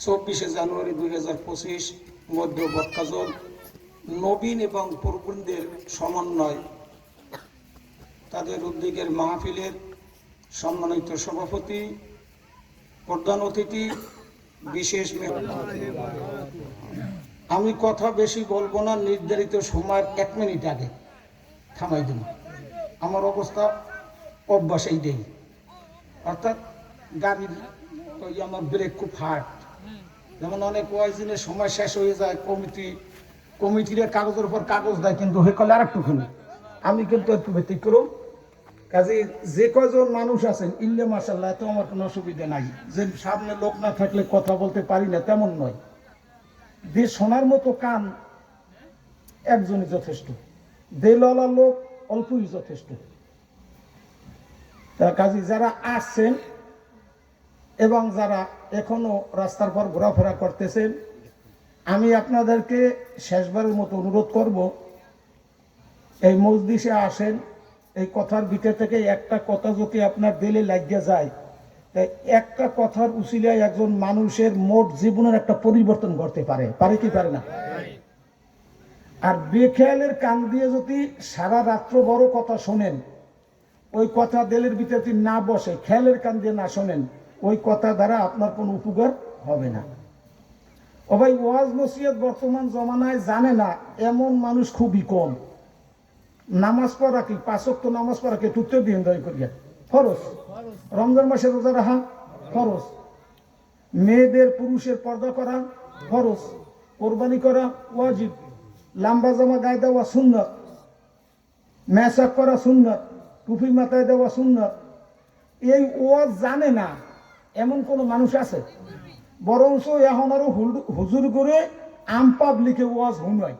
চব্বিশে জানুয়ারি 2025 মধ্য বক্কাজল নবীন এবং প্রবীণদের সমন্বয় তাদের উদ্যোগের মাহফিলের সম্মানিত সভাপতি, প্রধান অতিথি, বিশেষ আমি কথা বেশি বলবো না, নির্ধারিত সময়ের 1 মিনিট আগে থামাই দেব। আমার অবস্থা অভ্যাসেই দেই, অর্থাৎ গাড়ির ওই আমার ব্রেক খুব হার্ড। যেমন অনেক ওয়াইজিনের সময় শেষ হয়ে যায়, কমিটির কাগজের উপর কাগজ দেয়, কিন্তু হয়ে কলে আর একটুখানি আমি কিন্তু একটু ব্যতিক্রম। কাজে যে কয়জন মানুষ আছেন ইল্লে মাশাআল্লাহ, তো আমার কোনো অসুবিধা নাই। যে সামনে লোক না থাকলে কথা বলতে পারি না তেমন নয়। যে শোনার মতো কান একজনই যথেষ্ট, দেলওয়ালা লোক অল্পই যথেষ্ট। কাজে যারা আসছেন এবং যারা এখনো রাস্তার পর ঘোরাফেরা করতেছেন, আমি আপনাদেরকে শেষবারের মতো অনুরোধ করব, এই মজলিসে আসেন, এই কথার ভিতর থেকে একটা কথা যদি আপনার দিলে লাগিয়ে যায়, একটা কথার উসিলায় একজন মানুষের মোট জীবনের একটা পরিবর্তন করতে পারে কি পারে না? আর বেখেয়ালের কান দিয়ে যদি সারা রাত্র বড় কথা শোনেন, ওই কথা দিলের ভিতরে না বসে, খেয়ালের কান দিয়ে না শোনেন, ওই কথা দ্বারা আপনার কোনো উপকার হবে না। ও ভাই, ওয়াজ নসিহত বর্তমান জমানায় জানে না এমন মানুষ খুবই কম। নামাজ পড়া কি 5 ওয়াক্ত নামাজ পড়া কি টুকতে দিন দয় করিয়া ফরজ, রমজান মাসে রোজা রাখা ফরজ, মেয়েদের পুরুষের পর্দা করা ফরজ, কোরবানি করা ওয়াজিব, লম্বা জামা গায়ে দেওয়া সুন্নত, মেসাক করা সুন্নত, টুপি মাথায় দেওয়া সুন্নত। এই ওয়াজ জানে না এমন কোন মানুষ আছে? বরঞ্চ এখন আরো হুজুর করে আম পাবলিকে ওয়াজ হুনায়।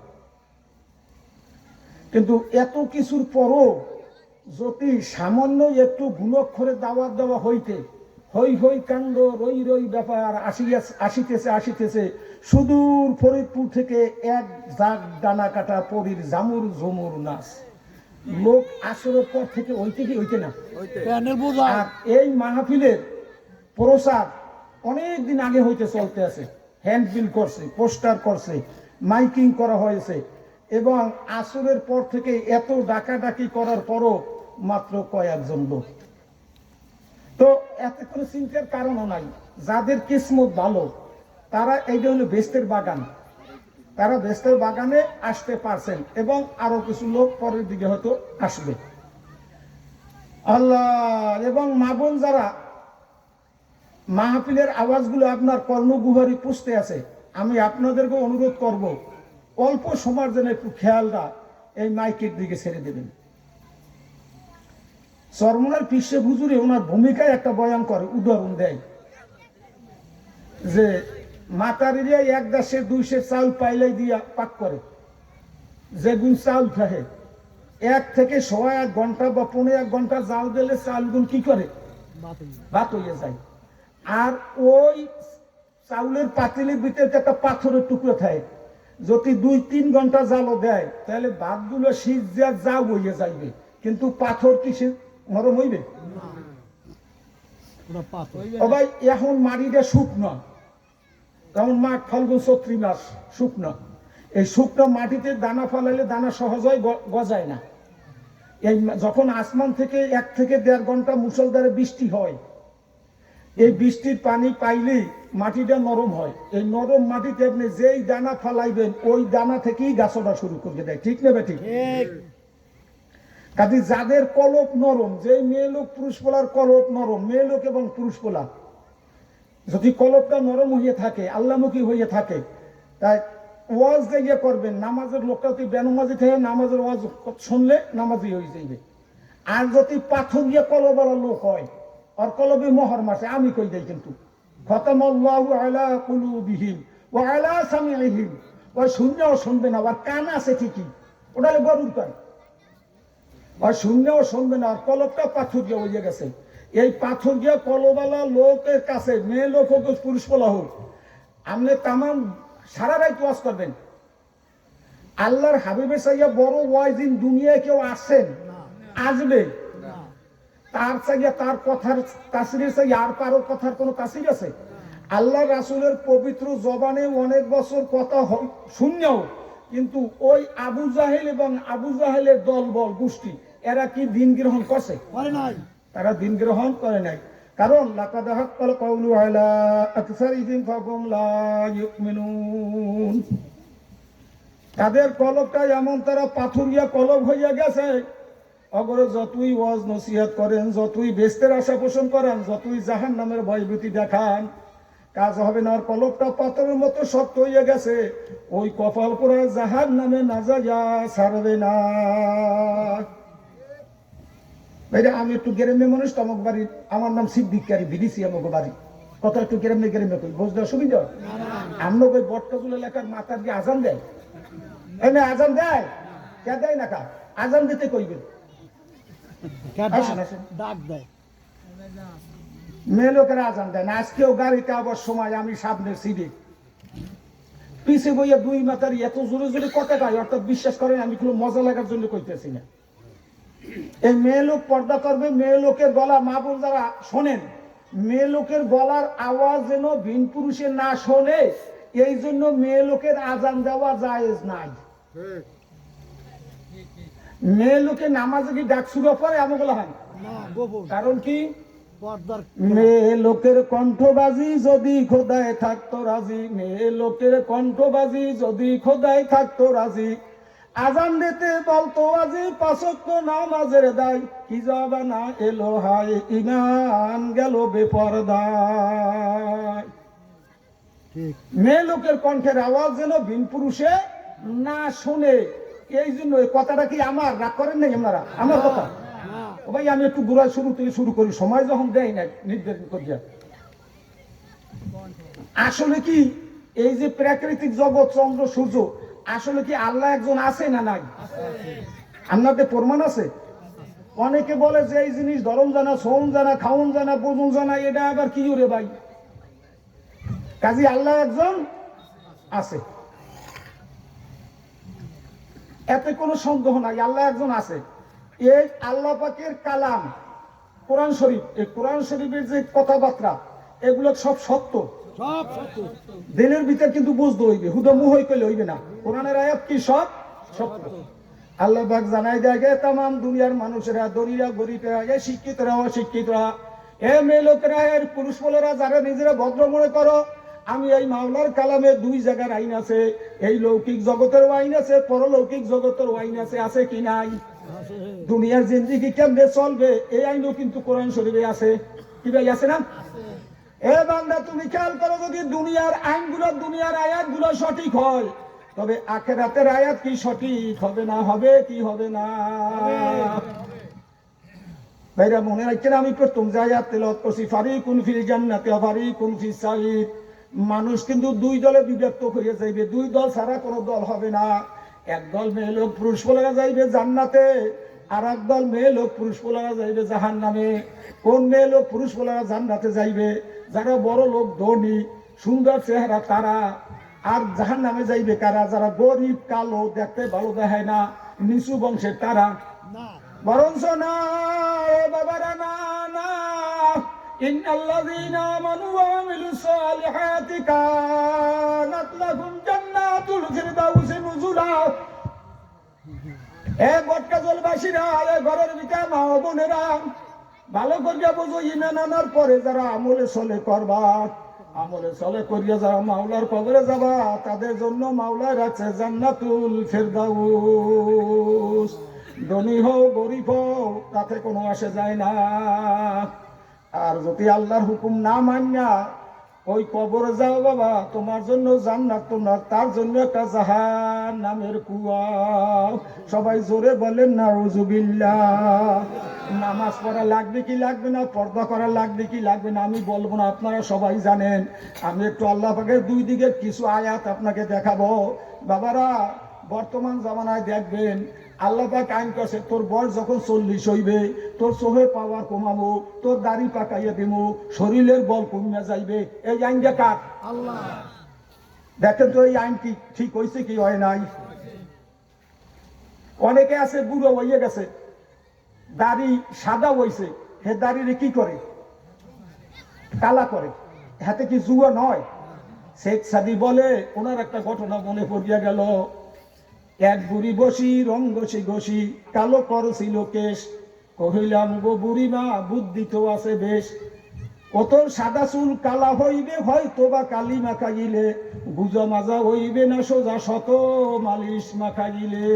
কিন্তু এত কিছুর পরও যদি সামান্য একটু গুণক্ষরে দাওয়াত দেওয়া হইতে, হই হই কাণ্ড রই রই ব্যাপার আসিতেছে সুদূর ফরিদপুর থেকে এক জাগ ডানা কাটা পরীর জামুর ঝুমুর নাচ, লোক আসরের পর থেকে হইতে না। আর এই মাহফিলের প্রচার অনেক দিন আগে হইতে চলতে আছে, হ্যান্ডবিল করছে, পোস্টার করছে, মাইকিং করা হয়েছে, এবং আসরের পর থেকে এত ডাকাডাকি করার পরও মাত্র কয়েকজন লোক। তো এত করে চিন্তার কারণও নাই। যাদের কিসমত ভালো তারা এইটা হলো বেস্তের বাগান, তারা বেস্তের বাগানে আসতে পারছেন, এবং আরো কিছু লোক পরের দিকে হয়তো আসবে আল্লাহ। এবং মা বোন যারা মাহফিলের আওয়াজগুলো আপনার কর্ণগুহারি পুষতে আছে, আমি আপনাদেরকে অনুরোধ করব, অল্প সময়ের জন্য একটু খেয়ালটা এই মাইকের দিকে ছেড়ে দেবেন। চরমনার পিসে হুজুরে ওনার ভূমিকায় একটা বয়ান করে, উদাহরণ দেয় যে মাতারিয়া 1 দেশে 2 সের চাউল পাইলাই দিয়া পাক করে, যেগুন চাউল খাহে 1 থেকে 1.5 ঘন্টা বা 1.5 ঘন্টা জাল দিলে চাউলগুন কি করে ভাত হইয়া যায়। আর ওই চাউলের পাতিলের ভিতরে একটা পাথরের টুকরো থাকে, যদি 2-3 ঘন্টা জালও দেয় তাহলে ভাতগুলো সিজা যাও হইয়া যাইবে, কিন্তু পাথর কি সে নরম হইবে? ভাই, এখন মাটিটা শুকনো, যেমন মাঘ ফাল্গুন চৈত্র মাস শুকনো, এই শুকনো মাটিতে দানা ফলাইলে দানা সহজে গজায় না। এই যখন আসমান থেকে 1 থেকে 1.5 ঘন্টা মুষলধারে বৃষ্টি হয়, এই বৃষ্টির পানি পাইলেই মাটিটা নরম হয়। এই নরম মাটিতে আপনি যেই দানা ফালাইবেন ওই দানা থেকেই গাছটা শুরু করে দেয়, ঠিক না ঠিক? কাজে যাদের কলপ নরম, যে মেয়ে লোক পুরুষ পোলার কলপ নরম, মেয়ে লোক এবং পুরুষ পোলা যদি কলপটা নরম হয়ে থাকে, আল্লাহমুখী হয়ে থাকে, তাই ওয়াজ দিয়ে করবেন। নামাজের লোকটা যদি বেনামাজি থেকে নামাজের ওয়াজ শুনলে নামাজি হয়ে যাইবে। আর যদি পাথর দিয়ে কলবালা লোক হয়, আর কলবে মোহর মাসে আমি কই দেই, কিন্তু খতামাল্লাহু আলা কুলুবিহিম ওয়া আলা সামিইহিম, ওই শুনলেও শুনবে না, আর কান আছে ঠিকই, ওটা গরুর কান, আর শুনলেও শুনবে না, আর কলবটা পাথর দিয়ে হয়ে গেছে। এই পাথর দিয়ে কলবালা লোকের কাছে, মেয়ে লোক হোক পুরুষ পোলা হোক, আপনি তামাম সারা রাত ওয়াজ করবেন। আল্লাহর হাবিবের সাইয়া বড় ওয়াইজিন দুনিয়ায় কেউ আসেন, আসবে তার চাইয়া তার কথার তাসিরের চাই আর কারোর কথার কোনো তাসির আছে? আল্লাহ রাসূলের পবিত্র জবানে অনেক বছর কথা শুনলেও কিন্তু ওই আবু জাহেল এবং আবু জাহেলের দলবল গোষ্ঠী এরা কি দিন গ্রহণ করছে? করে নাই। তারা দিন গ্রহণ করে নাই, কারণ লাকাদ হাক্কাল কাউলু আলা আকসারিহিম ফাহুম লা ইউমিনুন। তাদের কলবটা এমন তারা পাথুরিয়া কলব হইয়া গেছে, অগরে যতই ওয়াজ নসিহত করেন, যতই বেহেশতের আশা পোষণ করেন, যতই জাহান্নামের ভয়ভীতি দেখান, কাজ হবে না। আর কলবটা পাথরের মতো শক্ত হইয়া গেছে, ওই কপাল পোড়া জাহান্নামে না যাইয়া ছাড়বে না। ভাইরা, আমি একটু গ্রামে মানুষ, তো আমার বাড়ি, আমার নাম সিদ্দিকারি, বিডিসি আমাকে বাড়ি। কথা একটু গ্রামে গ্রামে কই, বুঝতে অসুবিধা? আমরা ওই বটকাজুল এলাকার মাথার দিয়ে আজান দেয়, এনে আজান দেয়, কে দেয় না কা? আজান দিতে কইবেন, ডাক দেয়, মেয়ে লোকেরা আজান দেয় না। আজকেও গাড়িতে আবার সময় আমি সামনের সিটে পিছিয়ে বইয়া দুই মাথার এত জোরে জোরে কথা গাই, অর্থাৎ বিশ্বাস করেন আমি কোনো মজা লাগার জন্য কইতেছি না। এই মেয়ে লোক পর্দা করবে, মেয়ে লোকের গলা, মা বোন যারা শোনেন, মেয়ে লোকের গলার আওয়াজ যেন ভিন পুরুষে না শোনে, এই জন্য মেয়ে লোকের আজান দেওয়া জায়েজ নাই। মেয়ে লোকে নামাজে কি ডাক শুরু করে আমগুলো হয় না, কারণ কি? মেয়ে লোকের কণ্ঠবাজি যদি খোদায় থাকতো রাজি, মেয়ে লোকের কণ্ঠবাজি যদি খোদায় থাকতো রাজি, আজান দিতে বলতো আজি পাঁচ ওয়াক্ত নামাজের দায়, কি জবানা এলো হায় ঈমান গেল বেপরদায়। মেয়ে লোকের কণ্ঠের আওয়াজ যেন ভিন পুরুষে না শোনে, এই জন্য এই কথাটা কি আমার রাগ করেন নাই আপনারা? আমার কথা ও ভাই, আমি একটু ঘুরা শুরু থেকে শুরু করি, সময় যখন দেয় না নির্ধারণ করিয়া। আসলে কি এই যে প্রাকৃতিক জগৎ, চন্দ্র সূর্য, আসলে কি আল্লাহ একজন আছে না নাই? আপনাদের প্রমাণ আছে? অনেকে বলে যে এই জিনিস ধরন জানা, সোম জানা, খাউন জানা, বোঝন জানা, এটা আবার কি রে ভাই? কাজী আল্লাহ একজন আছে, এতে কোনো সন্দেহ নাই, আল্লাহ একজন আছে। এই আল্লাহ পাকের কালাম কোরআন শরীফ, এই কোরআন শরীফের যে কথাবার্তা, এগুলো সব সত্য, দিনের ভিতর কিন্তু বুঝতে হইবে, হুদা মুহই কইলে হইবে না। কোরআনের আয়াত কি সব সত্য। আল্লাহ পাক জানাই দেয় গে তামাম দুনিয়ার মানুষেরা, দরিয়া গরিবরা, এ শিক্ষিতরা, অশিক্ষিতরা, এ মেয়ে লোকেরা, এর পুরুষ বলেরা, যারা নিজেরা ভদ্র মনে করো, আমি এই মাওলার কালামে দুই জায়গার আইন আছে, এই লৌকিক জগতের আইন আছে, পরলৌকিক জগতের আইন আছে। আছে কি নাই? দুনিয়ার জিন্দেগি কেমনে চলবে এই আইনও কিন্তু কোরআন শরীফে আছে। কি ভাই, আছে না? এ বান্দা, তুমি খেয়াল করো, যদি দুনিয়ার আইনগুলো, দুনিয়ার আয়াতগুলো সঠিক হয়, তবে আখিরাতের আয়াত কি সঠিক হবে না? হবে কি হবে না? ভাইরা মনে রাখছেন, আমি প্রথম যে আয়াত তেলাওয়াত করছি, ফারিকুন ফিল জান্নাতি ওয়া ফারিকুন ফিস সাঈর, মানুষ কিন্তু দুই দলে বিভক্ত হয়ে যাইবে, দুই দল ছাড়া কোনো দল হবে না। একদল মেয়ে লোক পুরুষ বলেরা যাইবে জান্নাতে, আর একদল মেয়ে লোক পুরুষ বলেরা যাইবে জাহান্নামে। কোন মেয়ে লোক পুরুষ বলেরা জান্নাতে যাইবে? যারা বড় লোক, ধনী, সুন্দর চেহারা তারা। আর জাহান্নামে যাইবে কারা? যারা গরিব, কালো, দেখতে ভালো দেখায় না, নিচু বংশের তারা। বরঞ্চ না বাবারা, না না, ইন্নাল্লাযীনা আমানু ওয়া আমিলুস সালিহাতি কানাত লাহুম জান্নাতুল ফিরদাউসি নুজুলা। এ বটকাজলবাসীরা, এ ঘরের ভিতরে মা ও বোনেরা, ভালো করিয়া বুঝো, ঈমান আনার পরে যারা আমলে চলে করবা, আমলে চলে করিয়া যারা মাওলার কবরে যাবা, তাদের জন্য মাওলা রাখছে জান্নাতুল ফিরদাউস। ধনী হোক গরিব হোক, তাতে কোনো আসে যায় না। আর যদি আল্লাহর হুকুম না মানিয়া ওই কবরে যাও বাবা, তোমার জন্য জান্নাত তোমরা, তার জন্য একটা জাহান্নামের কুয়া। সবাই জোরে বলেন নাউজুবিল্লাহ। নামাজ পড়া লাগবে কি লাগবে না, পর্দা করা লাগবে কি লাগবে না আমি বলবো না, আপনারা সবাই জানেন। আমি একটু আল্লাহ পাকের দুই দিকের কিছু আয়াত আপনাকে দেখাবো। বাবারা, বর্তমান জামানায় দেখবেন আল্লাহ পাক আইন করছে, তোর বয়স যখন 40 হইবে, তোর চোখে পাওয়ার কমাবো, তোর দাড়ি পাকাইয়া দেবো, শরীরের বল কমিয়া যাইবে। এই আইনটা কার? আল্লাহ। দেখেন তো এই আইন কি ঠিক হয়েছে কি হয় নাই? অনেকে আছে বুড়ো হইয়া গেছে, দাড়ি সাদা হইছে, হে দাড়িরে কি করে? কালা করে। হাতে কি জুয়া নয়? শেখ সাদি বলে, ওনার একটা ঘটনা মনে পড়িয়া গেল। এক বুড়ি বসি রং ঘষি ঘষি, কালো করছিল কেশ, কহিলাম গো বুড়িমা বুদ্ধি তো আছে বেশ, কত সাদা চুল কালা হইবে হয়তো বা কালি মাখা গিলে, গুজা মাজা হইবে না সোজা শত মালিশ মাখা গিলে।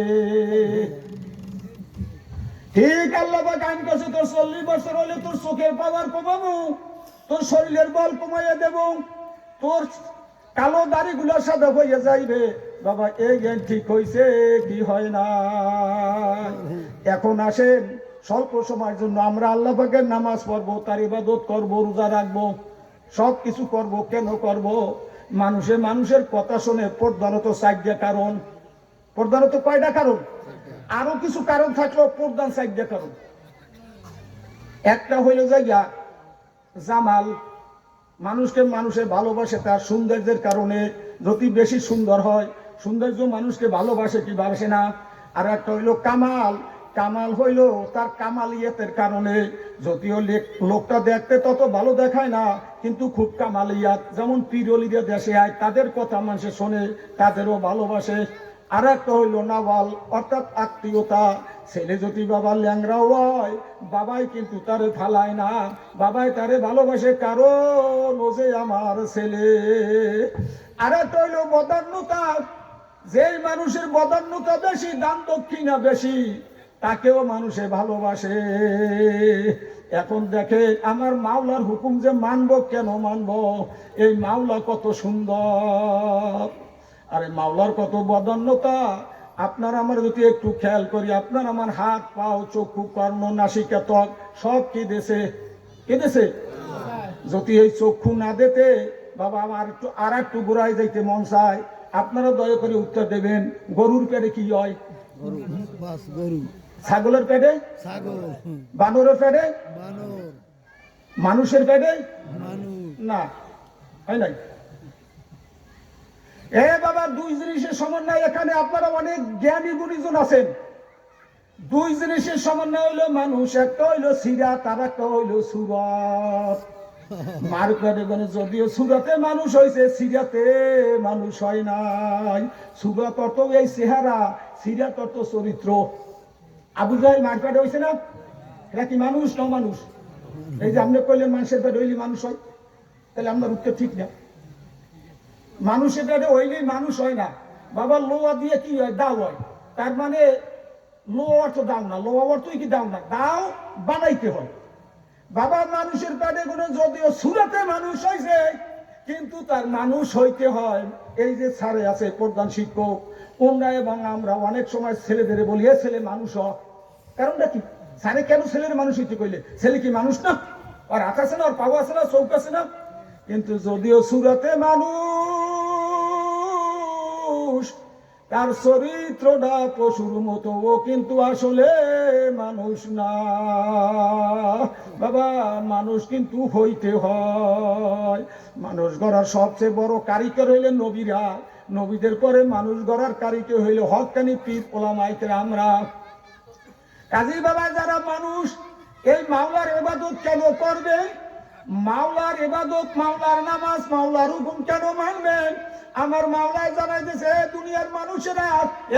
ঠিক আল্লাহ আইন করছে, তোর 40 বছর হলে তোর চোখের পাওয়ার কমাবো, তোর শরীরের বল কমাইয়া দেব, তোর কালো দাড়িগুলো সাদা হইয়া যাইবে। বাবা এই জ্ঞান ঠিক হইছে কি হয় না? এখন আসেন, স্বল্প সময়ের জন্য আমরা আল্লাহ পাকের নামাজ পড়বো, তার ইবাদত করবো, রোজা রাখবো, সব কিছু করবো। কেন করব? মানুষের কথা শুনে পর্দানত 4টা কারণ। পর্দানত কয়টা কারণ? আরো কিছু কারণ থাকলেও প্রধান 4টা কারণ। একটা হইল জায়গা জামাল, মানুষে ভালোবাসে তার সৌন্দর্যের কারণে। যদি বেশি সুন্দর হয়, সৌন্দর্য মানুষকে ভালোবাসে কি বাসে না। আর একটা হইল কামাল, কামাল হইল তার কামালিয়াতের কারণে। যদিও লোকটা দেখতে তত ভালো দেখায় না, কিন্তু খুব কামালিয়াত। যেমন পিরলিরা দেশে আয়, তাদের কথা মানুষে শোনে, তাদেরও ভালোবাসে। আর একটা হইল নাওয়াল, অর্থাৎ আত্মীয়তা। ছেলে যদি বাবার ল্যাংরাও হয়, বাবাই কিন্তু তারে ফালায় না, বাবাই তারে ভালোবাসে, কারণ ও যে আমার ছেলে। আর একটা হইল বদান্যতা, যেই মানুষের বদান্যতা বেশি, দান দক্ষিণা বেশি, তাকেও মানুষে ভালোবাসে। এখন দেখে আমার মাওলার হুকুম যে মানবো, কেন মানবো? এই মাওলা কত সুন্দর, আরে মাওলার কত বদান্যতা। আপনার আমার যদি একটু খেয়াল করি, আপনার আমার হাত পাও চক্ষু কর্ণ নাসিকা ত্বক সব কি দেশে? কে দেশে? যদি এই চক্ষু না দিতে বাবা আমার আর একটু ঘুরাই যাইতে মন চায়, আপনারা দয়া করে উত্তর দেবেন। গরুর পেটে কি হয়? গরু। ছাগলের পেটে ছাগল। বানরের পেটে বানর। মানুষের পেটে না, হয় নাই। এ বাবা, 2 জিনিসের সমন্বয় এখানে। আপনারা অনেক জ্ঞানী গুণীজন আছেন। 2 জিনিসের সমন্বয় হইলো মানুষ। একটা হইলো সিরাত, আর একটা হইলো সুরত। মার্কেটে যদিও সুরতে মানুষ হয়েছে, সিরাতে মানুষ হয় নাই। সুরত অর্থ এই চেহারা, সিরাত অর্থ চরিত্র। আবু জাহেল মার্কেটে হয়েছে না? এটা কি মানুষ না মানুষ? এই যে আপনি কইলেন মানুষের পেটে হইলে মানুষ হয়, তাহলে আপনার উত্তর ঠিক না। মানুষের পেটে হইলেই মানুষ হয় না বাবা। লোয়া দিয়ে কি হয়? দাও হয়। তার মানে লো অর্থ দাও না, লোয়া অর্থই কি দাও না, দাও বানাইতে হয় বাবা। মানুষের পেটে গুলো যদিও সুরাতে মানুষ হয়েছে, কিন্তু তার মানুষ হইতে হয়। এই যে স্যারে আছে প্রধান শিক্ষক, ওমরা এবং আমরা অনেক সময় ছেলেদের বলি এ ছেলে মানুষ হ। কারণটা কি? স্যারে কেন ছেলের মানুষ হইতে কইলে? ছেলে কি মানুষ না? আর হাত আছে না, আর পাও আছে না, চৌক আছে না? কিন্তু যদিও সুরাতে মানুষ, তার চরিত্রটা পশুর মতো, ও কিন্তু আসলে মানুষ না বাবা। মানুষ কিন্তু হইতে হয়। মানুষ গড়ার সবচেয়ে বড় কারিগর হইলেন নবীরা। নবীদের পরে মানুষ গড়ার কারিগর হইল হক্কানি পীর ওলামায়ে কেরামরা। কাজী বাবা, যারা মানুষ এই মাওলার ইবাদত কেন করবে? মাওলার ইবাদত, মাওলার নামাজ, মাওলার হুকুম কেন মানবেন? আমার মাওলায় জানাই দিয়েছে, দুনিয়ার মানুষেরা,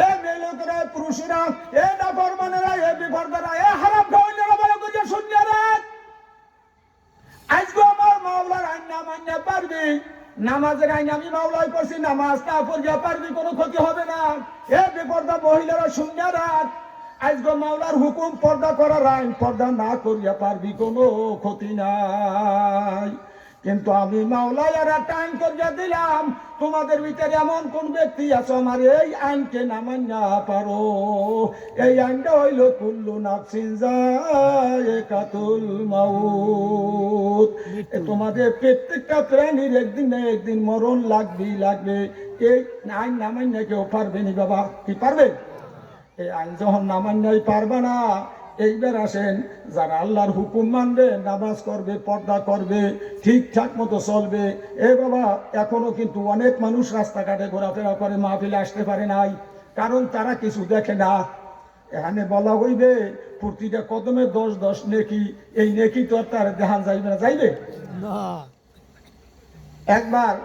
এ মেয়ে লোকেরা, পুরুষেরা, এ নাফরমানেরা, এ বিপর্দারা, এ হারাম খাওয়াইনেরা, ভালো করে শুনিয়ারা, আজকে আমার মাওলার আইন না মান্য পারবি। নামাজের আইন আমি মাওলাই করছি, নামাজ না পড়িয়া পারবি, কোনো ক্ষতি হবে না। এ বিপর্দা মহিলারা শুনিয়ারা, আজকে মাওলার হুকুম পর্দা করার আইন, পর্দা না করিয়া পারবি, কোনো ক্ষতি নাই। কিন্তু আমি মাওলাই আর একটা আইন করিয়া দিলাম, তোমাদের ভিতরে এমন কোন ব্যক্তি আছে আমার এই আইনকে না মান্যা পারো? এই আইনটা হইল কুল্লু নাফসিন যায়কাতুল মাউত। তোমাদের প্রত্যেকটা প্রাণীর একদিন না একদিন মরণ লাগবে। এই আইন না মান্যা কেউ পারবে নি বাবা? কি পারবে? এই আইন যখন না মান্যাই পারবে না, এইবার আসেন, যারা আল্লাহর হুকুম মানবে, নামাজ করবে, পর্দা করবে, ঠিকঠাক মতো চলবে। এ বাবা, এখনো কিন্তু অনেক মানুষ রাস্তাঘাটে ঘোরাফেরা করে, মাহফিলে আসতে পারে নাই, কারণ তারা কিছু দেখে না। এখানে বলা হইবে প্রতিটা কদমে 10 নেকি, এই নেকি তো আর তার দেখান যাইবে না, যাইবে না। একবার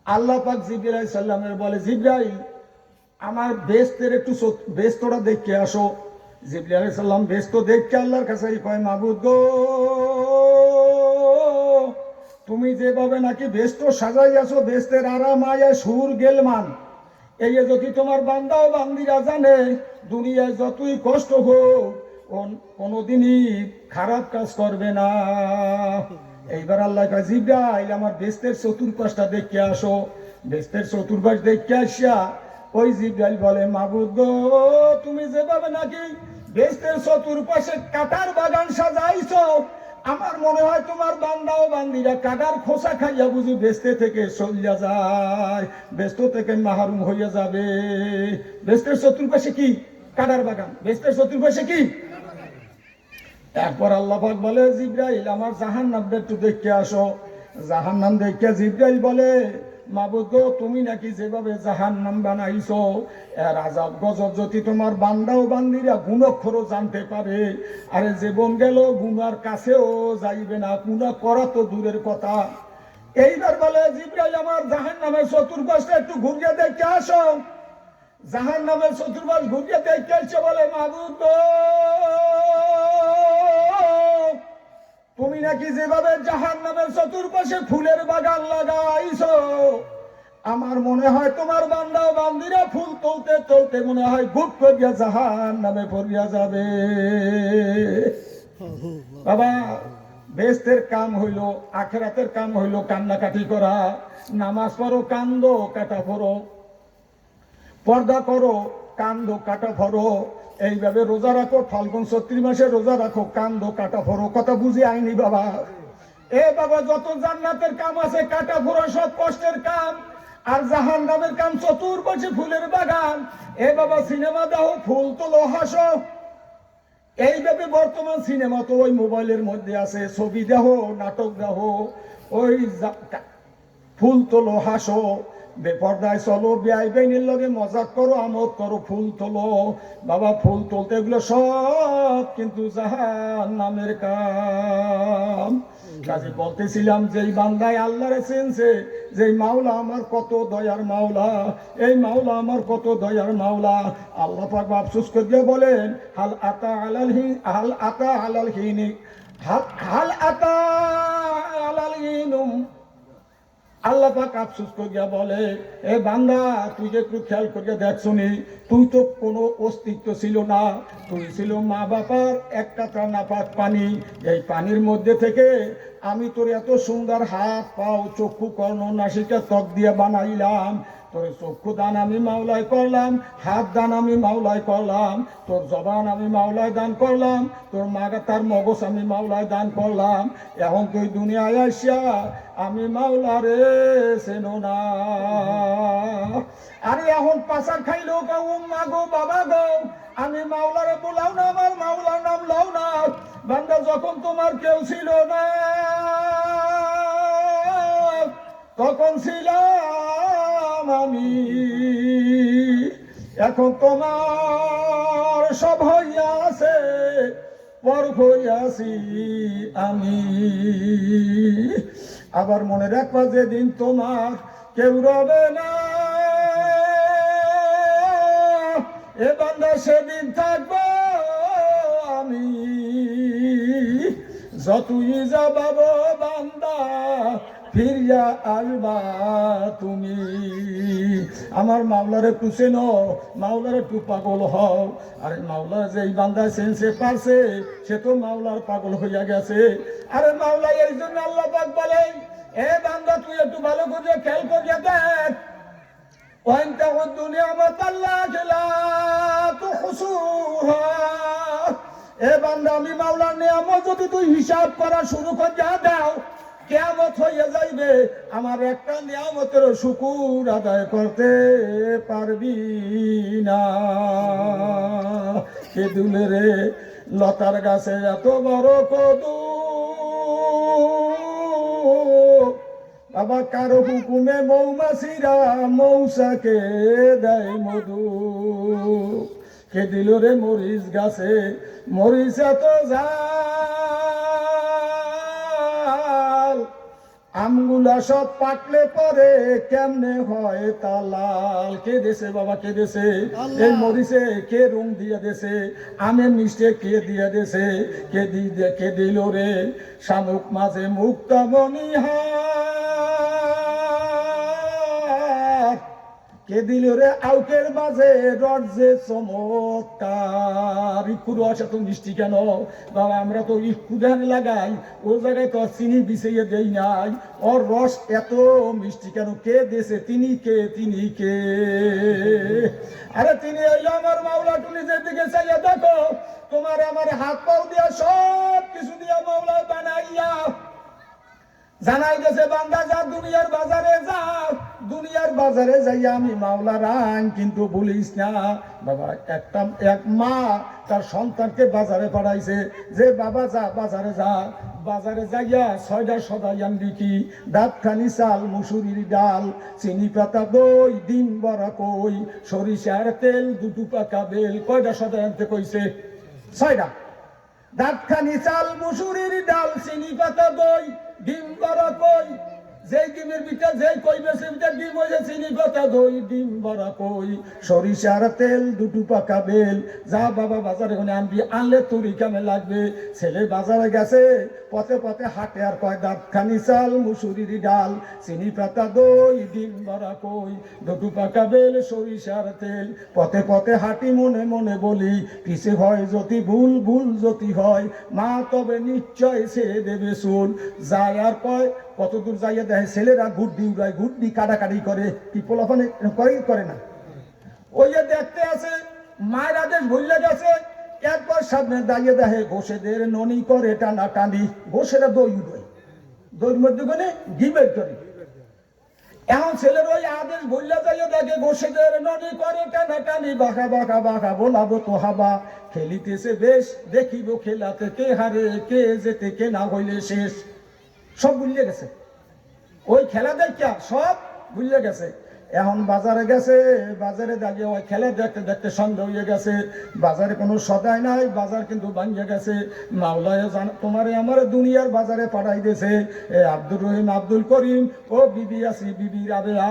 আল্লাহ পাক জিবরাইল আলাইহিস সালামের বলে, জিবরাইল আমার বেস্তের একটু বেস্তটা দেখে আসো। জিবরাইল আলাইহিস সালাম বেস্ত দেখে আল্লাহর কাছে কয়, মাবুদ গো, তুমি যেভাবে নাকি বেস্ত সাজাই আছো, বেস্তের আরাম আয়া সুর গেলমান, এই যদি তোমার বান্দাও বান্দিরা জানে দুনিয়ায় যতই কষ্ট হোক কোনোদিনই খারাপ কাজ করবে না। এইবার আল্লাহ কয়, জিবরাইল আমার বেস্তের চতুর্পাশটা দেখে আসো। বেস্তের চতুর্পাশ দেখে আসিয়া ওই জিবরাইল বলে, মাবুদ গো, তুমি যেভাবে নাকি বেস্তের চতুর্পাশে কাটার বাগান সাজাইছো, আমার মনে হয় তোমার বান্দা ও বান্দিরা কাটার খোসা খাইয়া বুঝি বেস্তে থেকে চলিয়া যায়, বেস্ত থেকে মাহরুম হইয়া যাবে। বেস্তের চতুর্পাশে কি? কাটার বাগান। বেস্তের চতুর্পাশে কি? এরপর আল্লাহ পাক বলে, জিবরাইল আমার জাহান্নামটা একটু দেখে আসো। জাহান্নাম দেখে জিবরাইল বলে, মাবুদ গো, তুমি নাকি যেভাবে জাহান্নাম বানাইছো, এর আযাব গজব যদি তোমার বান্দা ও বান্দিরা গুণাক্ষরও জানতে পারে, আরে জীবন গেল গুনার কাছেও যাইবে না, গুনাহ করা তো দূরের কথা। এইবার বলে, জিবরাইল আমার জাহান্নামের চতুর্পাশটা একটু ঘুরিয়ে দেখে আসো। জাহান্নামের চতুর্পাশ ঘুরিয়ে দেখে এসে বলে, মাবুদ গো, তুমি নাকি যেভাবে জাহান্নামের চতুর্পাশে ফুলের বাগান লাগাইছো, আমার মনে হয় তোমার বান্দা ও বান্দিরা ফুল তুলতে তুলতে মনে হয় গুপ করিয়া জাহান্নামে পড়িয়া যাবে। বাবা, বেহেশতের কাম হইল, আখিরাতের কাম হইল কান্নাকাটি করা। নামাজ পড়ো, কান্দো, কাটা পড়ো, পর্দা করো, কান্দো, কাটা ফরো। এইভাবে রোজা রাখো, ফাল্গুন 36 মাসে রোজা রাখো, কান্দো, কাটা ফরো। কথা বুঝি আইনি বাবা? এ বাবা, যত জান্নাতের কাম আছে কাটা ফোড়া সব কষ্টের কাম, আর জাহান্নামের কাম চতুর্পাশে ফুলের বাগান। এ বাবা, সিনেমা দেখো, ফুল তোলো, হাসো। এইভাবে বর্তমান সিনেমা তো ওই মোবাইলের মধ্যে আছে, ছবি দেখো, নাটক দেখো, ওই ফুল তোলো, হাসো, বেপর্দায় চলো, বেআই বেইনের লগে মজাক করো, আমোদ করো, ফুল তোলো। বাবা, ফুল তুলতে এগুলো সব কিন্তু জাহান্নামের কাম। কাজে বলতেছিলাম, যেই বান্দায় আল্লাহরে চিনছে, যেই মাওলা আমার কত দয়ার মাওলা, এই মাওলা আমার কত দয়ার মাওলা। আল্লাহ পাক আফসোস করে বলেন, হাল আতা আলাল হিন, হাল আতা আলাল হিনি, হাল আতা আলাল হিনুম। আল্লাহ পাক আফসোস করিয়া বলে, এ বান্দা, তুই যে একটু খেয়াল করিয়া দেখছনি, তুই তো কোনো অস্তিত্ব ছিল না, তুই ছিল মা বাবার এক কাতরা নাপাক পানি। এই পানির মধ্যে থেকে আমি তোর এত সুন্দর হাত, পাও, চক্ষু, কর্ণ, নাসিকা, ত্বক দিয়ে বানাইলাম। তোর চক্ষু দান আমি মাওলায় করলাম, হাত দান আমি মাওলায় করলাম, তোর জবান আমি মাওলায় দান করলাম, তোর তার মগজ আমি মাওলায় দান করলাম। এখন তুই দুনিয়ায় আসিয়া আমি মাওলারে চেনো না। আরে এখন পাচার খাইলো গো, মা গো, বাবা গো, আমি মাওলারে বলাও না, আমার মাওলার নাম লও না। বান্দা, যখন তোমার কেউ ছিল না, তখন ছিলাম আমি। এখন তোমার সব হইয়াছে, পর হইয়াছি আমি। আবার মনে রাখবা, যেদিন তোমার কেউ রবে না, এ বান্দা, সেদিন থাকবো আমি। যতই যাবা বান্দা, ফিরিয়া আসবা তুমি। আমার মাওলার একটু চেনো, মাওলার একটু পাগল হও। আরে মাওলার যে এই বান্দা চেনছে পারছে, সে তো মাওলার পাগল হইয়া গেছে। আরে মাওলা এই জন্য আল্লাহ পাক বলে, এ বান্দা, তুই একটু ভালো করে খেয়াল করিয়া দেখ, ওয়াইন তাউদ্দু নি'মাতাল্লাহি লা তুহসুহা। এ বান্দা, আমি মাওলার নিয়ামত যদি তুই হিসাব করা শুরু করিয়া দাও, কিয়ামত হইয়া যাইবে, আমার একটা নিয়ামতের শুকুর আদায় করতে পারবি না। কে দুলে রে, লতার গাছে এত বড় কদু, বাবা, কারো হুকুমে মৌমাছিরা মৌসাকে দেয় মধু। কে দিল রে মরিচ গাছে মরিচ এত ঝাল আমগুলা সব পাকলে পরে কেমনে হয় তালাল। কে দেশে বাবা কে দেশে এই মরিচে কে রং দিয়ে দেশে আমের মিষ্টি কে দিয়ে দেশে কে দিল রে শামুক মাঝে মুক্তা মনিহার কে দিল রে আউকের মাঝে রজে চমৎকার। ইকু রস এত মিষ্টি কেন বাবা? আমরা তো ইকু ধান লাগাই, ও জায়গায় তো চিনি বিছিয়ে দেই নাই, ওর রস এত মিষ্টি কেন? কে দেশে তিনি কে তিনি কে? আরে তিনি হইলো আমার মাওলা। তুমি যেদিকে চাইয়া দেখো তোমার আমার হাত পাও দিয়া সব কিছু দিয়া মাওলা বানাইয়া জানাই গেছে বান্দা যা দুনিয়ার বাজারে যা, দুনিয়ার বাজারে যাইয়া আমি মাওলা রান কিন্তু বলিস না বাবা। এক মা তার সন্তানকে বাজারে পাঠাইছে যে বাবা যা বাজারে যা, বাজারে যাইয়া 6টা সদাই আনবি কি? দাঁতখানি চাল, মুসুরির ডাল, চিনি পাতা দই, ডিম বড়া কই, সরিষার তেল, 2 পাকা বেল। কয়টা সদাই আনতে কইছে? 6টা। দাঁতখানি চাল, মুসুরির ডাল, চিনি পাতা দই, ডিম বড়া কই। যেই ডিমের ভিতরে যেই কই বেশি ভিতরে ডিম হয়েছে, চিনি পাতা দই, ডিম বড়া কই, সরিষার তেল, 2 পাকা বেল। যা বাবা বাজারে ওখানে আনবি, আনলে তুরি কামে লাগবে। ছেলে বাজারে গেছে, পথে পথে হাটে আর কয় দাঁতখানি চাল, মুসুরির ডাল, চিনি পাতা দই, ডিম বড়া কই, 2 পাকা বেল, সরিষার তেল। পথে পথে হাঁটি মনে মনে বলি, কিসে হয় যদি ভুল, ভুল যদি হয় মা তবে নিশ্চয় ছেড়ে দেবে চুল। যায় আর কয় কতদূর যাইয়া দেখে ছেলেরা গুড্ডি উড়ায়, গুড্ডি কাটাকাটি করে। কি পোলাপানে করে না? ওই যে দেখতে আছে মায়ের আদেশ ভুলে গেছে, একবার সামনে দাঁড়িয়ে দেখে গোসেদের ননি করে টানা টানি। গোসেরা দই উড়ায়, দইয়ের মধ্যে কোনে ঘি বের করে। এখন ছেলের ওই আদেশ ভুলে যাইয়া দেখে গোসেদের ননি করে টানা টানি। বাঁকা বাঁকা বাঁকা বোলাবো তো হাবা, খেলিতেছে বেশ দেখিব খেলাতে কে হারে কে যেতে কে না হইলে শেষ। সব ভুলে গেছে, ওই খেলা দেখা সব ভুলে গেছে। এখন বাজারে গেছে, বাজারে দাঁড়িয়ে ওই খেলা দেখতে দেখতে সন্ধ্যা হয়ে গেছে। বাজারে কোনো সদাই নাই, বাজার কিন্তু ভাঙিয়ে গেছে। মাওলায় তোমারে আমার দুনিয়ার বাজারে পাঠাই দিয়েছে। এ আব্দুর রহিম, আব্দুল করিম, ও বিবি আসি, বিবি রাবেয়া,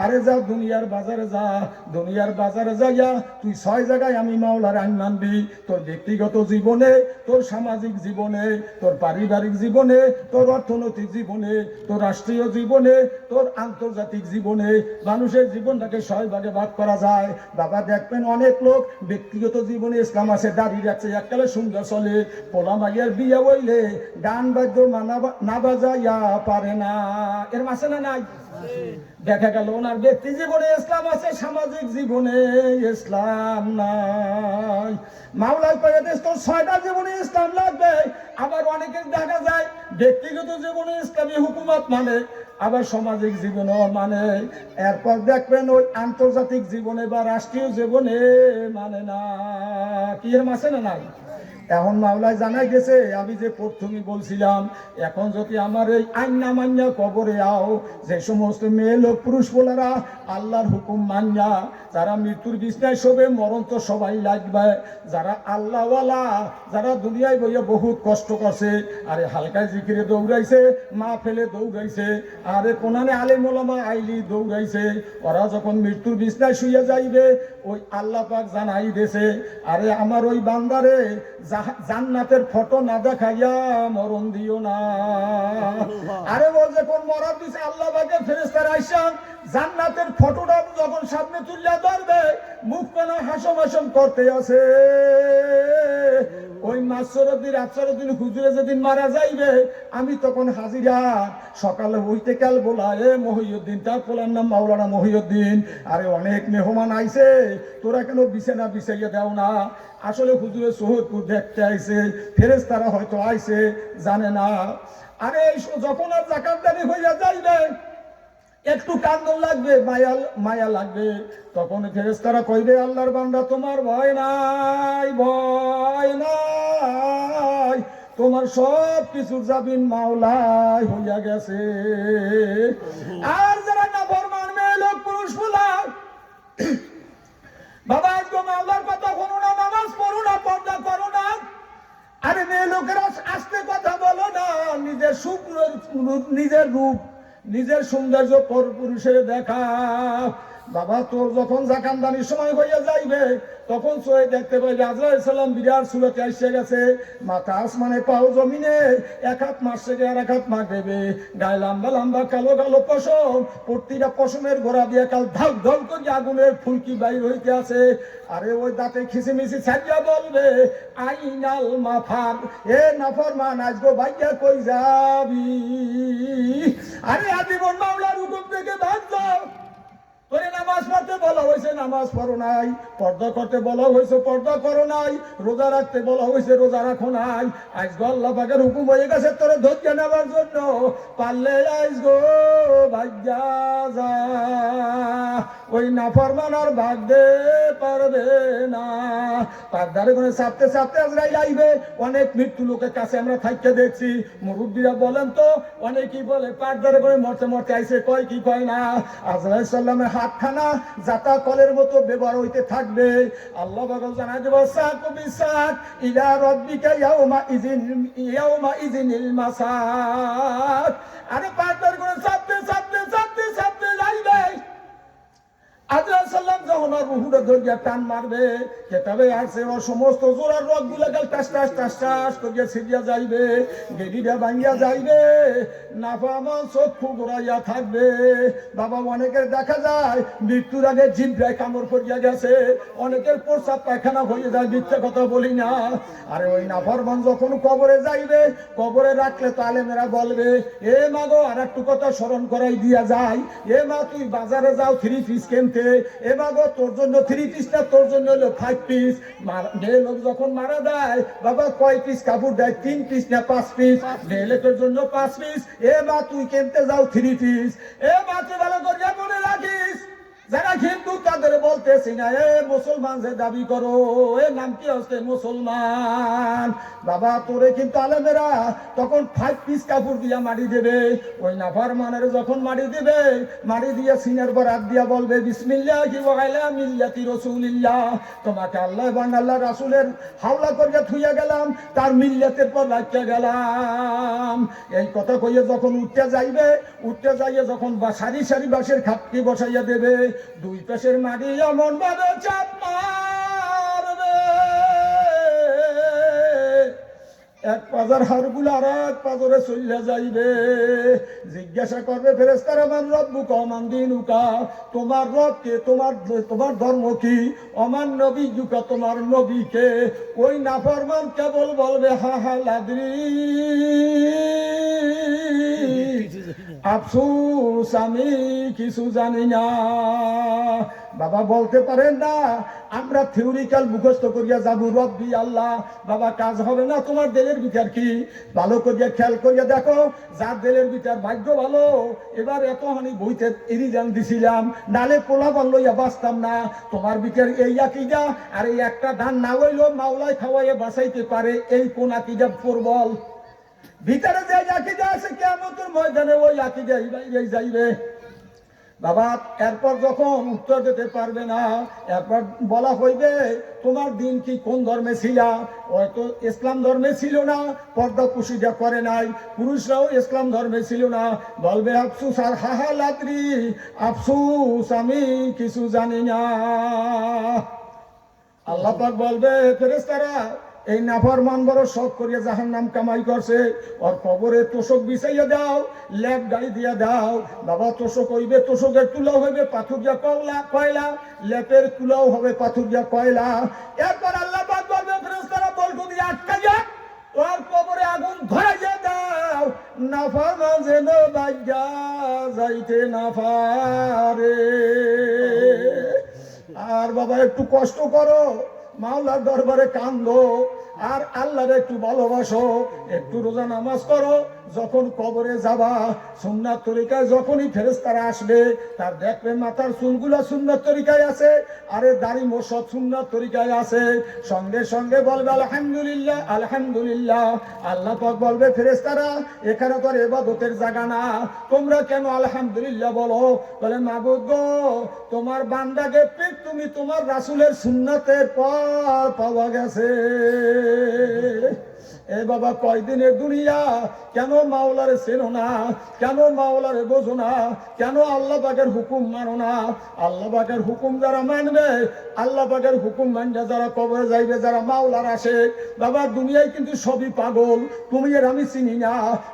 আরে যা দুনিয়ার বাজারে যা। দুনিয়ার বাজারে যাইয়া তুই 6 জায়গায় আমি মাওলার আইন মানবি। তোর ব্যক্তিগত জীবনে, তোর সামাজিক জীবনে, তোর পারিবারিক জীবনে, তোর অর্থনৈতিক জীবনে, তোর রাষ্ট্রীয় জীবনে, তোর আন্তর্জাতিক জীবনে। মানুষের জীবনটাকে 6 ভাগে ভাগ করা যায়। বাবা দেখবেন অনেক লোক ব্যক্তিগত জীবনে ইসলাম আছে, দাঁড়িয়ে রাখছে, এককালে সুন্দর চলে। পোলা মাইয়ার বিয়ে হইলে গান বাদ্য না বাজাইয়া পারে না। এর মাসে না নাই? দেখা গেল ওনার ব্যক্তি জীবনে ইসলাম আছে, সামাজিক জীবনে ইসলাম নাই। মাওলার কয়ে দেশ তোর 6টা জীবনে ইসলাম লাগবে। আবার অনেকের দেখা যায় ব্যক্তিগত জীবনে ইসলামী হুকুমত মানে, আবার সামাজিক জীবনও মানে। এরপর দেখবেন ওই আন্তর্জাতিক জীবনে বা রাষ্ট্রীয় জীবনে মানে না। কি এর মাসে না নাই? এখন মাওলায় জানাই গেছে, আমি যে প্রথমে বলছিলাম, এখন যদি আমার এই আইনা মান্যা কবরে আও, যে সমস্ত মেয়ে লোক পুরুষ বলারা আল্লাহর হুকুম মান্যা, যারা মৃত্যুর বিছনায় শোবে, মরণ তো সবাই লাগবে। যারা আল্লাহওয়ালা, যারা দুনিয়ায় বইয়ে বহুত কষ্ট করছে, আরে হালকায় জিকিরে দৌড়াইছে, মা ফেলে দৌড়াইছে, আরে কোনানে আলেম ওলামা আইলি দৌড়াইছে, ওরা যখন মৃত্যুর বিছনায় শুয়ে যাইবে, ওই আল্লাহ পাক জানাই দিয়েছে, আরে আমার ওই বান্দারে জান্নাতের ফটো না দেখাইয়া মরণ দিও না। আরে বল যখন মরার দিছে আল্লাহ পাকে ফেরেশতারা আইসা জান্নাতের ফটোটা যখন সামনে তুলিয়া ধরবে, মুখ কানা হাসম হাসম করতে আছে। ওই মাসরদিন 18 দিন হুজুরে যেদিন মারা যাইবে, আমি তখন হাজিরা সকালে হইতে কাল বলা, এ মহিউদ্দিন, তার পোলার নাম মাওলানা মহিউদ্দিন, আরে অনেক মেহমান আইছে, তোরা কেন বিছানা বিছাইয়া দাও না? আসলে হুজুরে সোহদপুর দেখতে আইছে, ফেরেশতারা হয়তো আইছে, জানে না। আরে যখন আর জাকাতদারি হইয়া যাইবে, একটু কান্দন লাগবে, মায়া লাগবে, তখন ফেরেশতারা কইবে, আল্লাহর বান্দা তোমার ভয় নাই, ভয় নাই, তোমার সব কিছু জাবিন মাওলাই হইয়া গেছে। আর যারা না ফরমান মেয়ে লোক পুরুষ বলা, বাবা একদম আল্লাহর কথা কোনো না, মেয়ে লোকেরা আস্তে কথা বলো না, নিজের নিজের রূপ নিজের সৌন্দর্য পর পুরুষের দেখা। বাবা তোর যখন জাকানদানির সময় হইয়া যাইবে তখন সয়ে দেখতে পাই আজরাইল সালাম বিরাট সুরতে এসে গেছে, মাথা আসমানে পাও জমিনে, এক হাত মারছে আর এক হাত মার দেবে, গায়ে লম্বা লম্বা কালো কালো পশম, প্রতিটা পশমের গোড়া দিয়ে কাল ঢাল ঢল করে আগুনের ফুলকি বাইর হইতে আছে। আরে ওই দাঁতে খিচিমিচি ছাড়িয়া বলবে আইনাল মাফার, এ নাফরমান আজগো ভাইয়া কই যাবি? আরে আজীবন মাওলার হুকুম থেকে ভাগ যাও। তোরে নামাজ পড়তে বলা হয়েছে নামাজ পড়ো নাই, পর্দা করতে বলা হয়েছে পর্দা করো নাই, রোজা রাখতে বলা হয়েছে রোজা রাখো নাই। আজ গো আল্লাহ পাকের হুকুম হয়ে গেছে তোরে ধৈর্য নেওয়ার জন্য, পারলে আজ গো ভাগ্যা যা। ওই নাফরমান আর ভাগতে পারবে না। পারদারে করে চাপতে চাপতে আজরাইল আইবে। অনেক মৃত্যু লোকের কাছে আমরা থাকতে দেখছি, মুরব্বীরা বলেন তো অনেকেই বলে পারদারে করে মরতে মরতে আইছে, কয় কি কয় না। আজরাইল সাল্লামের হাতখানা জাতা কলের মতো ব্যবহার হইতে থাকবে। আল্লাহ পাক জানাই দেব সাকু বিসাক ইলা রাব্বিকা ইয়াউমা ইযিনিল মাসাক। আরে পারদারে করে চাপতে চাপতে চাপতে চাপতে যাইবে। আজরাইল সাল্লাম যখন রুহুটা ধরিয়া টান মারবে, কেতাবে আছে ও সমস্ত জোড়ার রক গুলা গেল টাস টাস টাস টাস করিয়া ছিড়িয়া যাইবে, গেড়িটা ভাঙিয়া যাইবে, নাফামা চক্ষু ঘুরাইয়া থাকবে। বাবা অনেকের দেখা যায় মৃত্যুর আগে জিভ্রায় কামড় করিয়া গেছে, অনেকের প্রস্রাব পায়খানা হয়ে যায়, মিথ্যা কথা বলি না। আরে ওই নাফরমান যখন কবরে যাইবে, কবরে রাখলে তো আলেমেরা বলবে এ মা গো আর একটু কথা স্মরণ করাই দিয়া যায়, এ মা তুই বাজারে যাও 3 পিস কিনতে, এ মা গো তোর জন্য 3 পিস না তোর জন্য হলো 5 পিস। মেয়ে লোক যখন মারা দেয় বাবা কয় পিস কাপড় দেয়, 3 পিস না 5 পিস, মেয়ে লোকের জন্য 5 পিস। এ মা তুই কিনতে যাও 3 পিস। এ মা তুই ভালো করিয়া মনে রাখিস, যারা হিন্দু তাদের বলতেছি না এ মুসলমান যে দাবি করো, এ নাম কি হচ্ছে মুসলমান। বাবা তোরে কিন্তু আলেমেরা তখন 5 পিস কাপড় দিয়া মারি দেবে। ওই নাফরমানের যখন মারি দিবে, মারি দিয়া সিনের পর হাত দিয়া বলবে বিসমিল্লাহি ওয়া আলা মিল্লাতি রাসূলিল্লাহ, তোমাকে আল্লাহ এবং আল্লাহ রাসূলের হাওলা করিয়া থুইয়া গেলাম, তার মিল্লাতের পর লাগিয়া গেলাম। এই কথা কইয়া যখন উঠতে যাইবে, উঠতে যাইয়ে যখন সারি সারি বাঁশের খাটটি বসাইয়া দেবে, 2 পাশের মাটি এমন ভাবে চাপ মারবে, এক পাজার হাড়গুলো আর এক পাজরে চলে যাইবে। জিজ্ঞাসা করবে ফেরেশতারা মান রব্বুকা মান দীনুকা, তোমার রব কে, তোমার ধর্ম কি, অমান নবিয়্যুকা তোমার নবী কে। ওই নাফরমান কেবল বলবে হা হা লাদরি, আফসোস আমি কিছু জানি না। বাবা বলতে পারেন না আমরা থিওরিক্যাল মুখস্থ করিয়া যাবো রব্বি আল্লাহ, বাবা কাজ হবে না। তোমার দিলের বিচার কি ভালো করিয়া খেয়াল করিয়া দেখো, যার দিলের বিচার ভাগ্য ভালো, এবার এত হানি বইতে এরিজান দিছিলাম, নালে পোলাপান লইয়া বাঁচতাম না। তোমার বিচার এই আকিদা, আর এই একটা ধান না হইল মাওলায় খাওয়াইয়া বাঁচাইতে পারে, এই কোন আকিদা প্রবল। ভিতরে যে আকিদা আছে কিয়ামতের ময়দানে ওই আকিদা যাইবে। বাবা এরপর যখন উত্তর দিতে পারবে না, এরপর বলা হইবে তোমার দিন কি কোন ধর্মে ছিলা, হয়তো ইসলাম ধর্মে ছিল না, পর্দা পুশিদা করে নাই, পুরুষরাও ইসলাম ধর্মে ছিল না, বলবে আফসুস আর হাহা লাদ্রি, আফসুস আমি কিছু জানি না। আল্লাহ পাক বলবে ফেরেশতারা এই নাফরমান বড় শখ করিয়া জাহান্নাম কামাই করছে, ওর কবরে তোষক বিছাইয়া দাও, ল্যাব গাড়ি দিয়া দাও। বাবা তোষক হইবে, তোষকের তুলাও হইবে পাথর দিয়া কয়লা, ল্যাপের তুলাও হবে পাথর দিয়া কয়লা। এরপর আল্লাহ পাক বলবে ফেরেশতারা বলবো দিয়ে আটকাইয়া ওর কবরে আগুন ধরাইয়া দাও, নাফরমান যেন বাইয়া যাইতে না পারে। আর বাবা একটু কষ্ট করো, মাওলার দরবারে কান্দো, আর আল্লাহরে একটু ভালোবাসো, একটু রোজা নামাজ করো। যখন কবরে যাবা সুন্নাত তরিকায় যখনই ফেরেশতারা আসবে, তার দেখবে মাথার চুলগুলা সুন্নাত তরিকায় আছে, আরে দাড়ি মোশত সুন্নাত তরিকায় আছে। সঙ্গে সঙ্গে বলবে আলহামদুলিল্লাহ আলহামদুলিল্লাহ। আল্লাহ পাক বলবে ফেরেশতারা এখানে তো ইবাদতের জায়গা না, তোমরা কেন আলহামদুলিল্লাহ বলো? বলে মাবুদ গো, তোমার বান্দাকে তুমি তোমার রাসূলের সুন্নাতের পর পাওয়া গেছে। এ বাবা কয়দিনের দুনিয়া, কেন মাওলারে চেনো না, কেন মাওলারে বোঝো না, কেন আল্লাহ পাকের হুকুম মানো না? আল্লাহ পাকের হুকুম যারা মানবে, আল্লাহ পাকের হুকুম মানবে যারা কবরে যাইবে, যারা মাওলার আসে, বাবা দুনিয়ায় কিন্তু সবই পাগল। তুমি আর আমি চিনি না।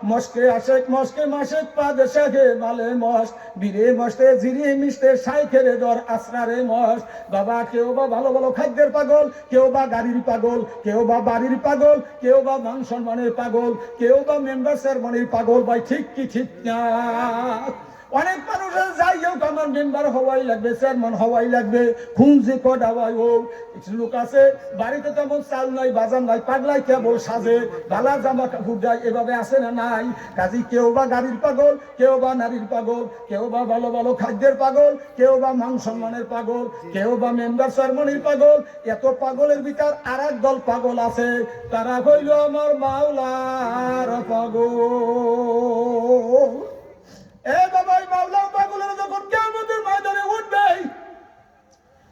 মস্কে আশেক মস্কে মাসেক পাদে শাকে মালে মস বীরে মস্তে জিরিয়ে মিশতে সাইকেলে দর আসরারে মস। বাবা কেউ বা ভালো ভালো খাদ্যের পাগল, কেউ বা গাড়ির পাগল, কেউ বা বাড়ির পাগল, কেউ বা মান সম্মানের পাগল, কেউ বা মেম্বার চেয়ারম্যানের পাগল। ভাই ঠিক কি ঠিক না? অনেক মানুষের যাই হোক আমার মেম্বার হওয়াই লাগবে, চেয়ারম্যান হওয়াই লাগবে, খুঁজে কডাওয়াই হোক। কিছু লোক আছে বাড়িতে তেমন চাল নাই, বাজার নাই, পাগলাই কেবল সাজে, গালা জামা কাপড় দেয়, এভাবে আছে না নাই? কাজী কেউ বা গাড়ির পাগল, কেউ বা নারীর পাগল, কেউ বা ভালো ভালো খাদ্যের পাগল, কেউ বা মান সম্মানের পাগল, কেউ বা মেম্বার চেয়ারম্যানের পাগল। এত পাগলের ভিতর আর এক দল পাগল আছে, তারা হইল আমার মাওলার পাগল। এ বাবা এই মাওলা পাগলেরা যখন কিয়ামতের ময়দানে উঠবে,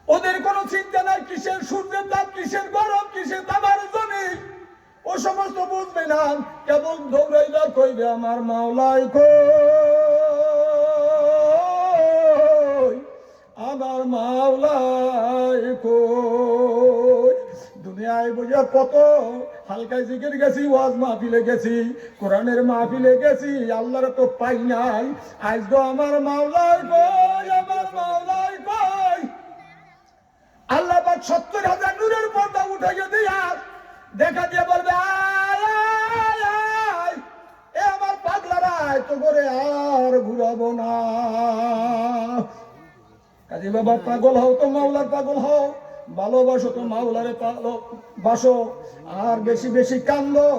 ওদের কোনো চিন্তা নাই কিসের সূর্যের তাপ, কিসের গরম, কিসের তামার জমি, ও সমস্ত বুঝবে না। কেবল দৌড়াইবা কইবে আমার মাওলাই কই, আমার মাওলাই কই। দুনিয়ায় বুঝা কত হালকায় জিকির গেছি, ওয়াজ মাহফিলে গেছি, কোরআনের মাহফিলে গেছি, আল্লাহর তো পাই নাই। আজ তো আমার মাওলাই কই, আমার মাওলাই কই। আল্লাহ পাক ৭০,০০০ নূরের পর্দা উঠাইয়া দিয়া দেখা দিয়ে বলবে আয় আয় আয়, এ আমার পাগলারা তো করে আর ঘুরাবো না। কাজী বাবা পাগল হও তো মাওলার পাগল হও, ভালোবাসো তো মাওলারে ভালোবাসো, আর বেশি বেশি কান্দো।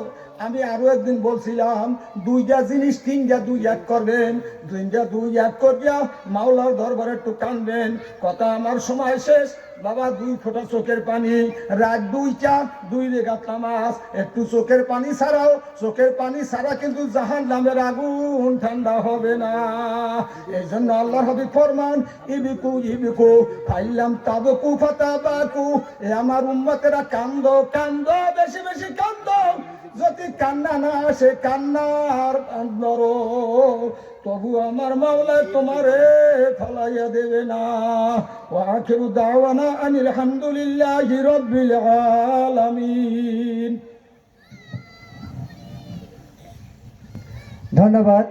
আমি আরো একদিন বলছিলাম দুইটা জিনিস, তিনটা দুই এক করবেন, দুইটা দুই এক করিয়া মাওলার দরবারে একটু কানবেন। কথা আমার সময় শেষ। বাবা 2 ফোঁটা চোখের পানি, রাত 2টা 2 রেখাত নামাজ, একটু চোখের পানি ছাড়াও। চোখের পানি ছাড়া কিন্তু জাহান্নামের আগুন ঠান্ডা হবে না। এই জন্য আল্লাহর হাবিব ফরমান ইবিকু ইবিকু ফাইলাম তাবকু ফাতাবাকু। এ আমার উম্মতেরা কান্দো কান্দো, বেশি বেশি কান্দো। যদি কান্না না আসে, কান্নার ধরো, তবু আমার মাওলা তোমারে ফলাইয়া দেবে না। ওয়া আখিরু দাওয়ানা আনিল হামদুলিল্লাহি রাব্বিল আলামিন। ধন্যবাদ।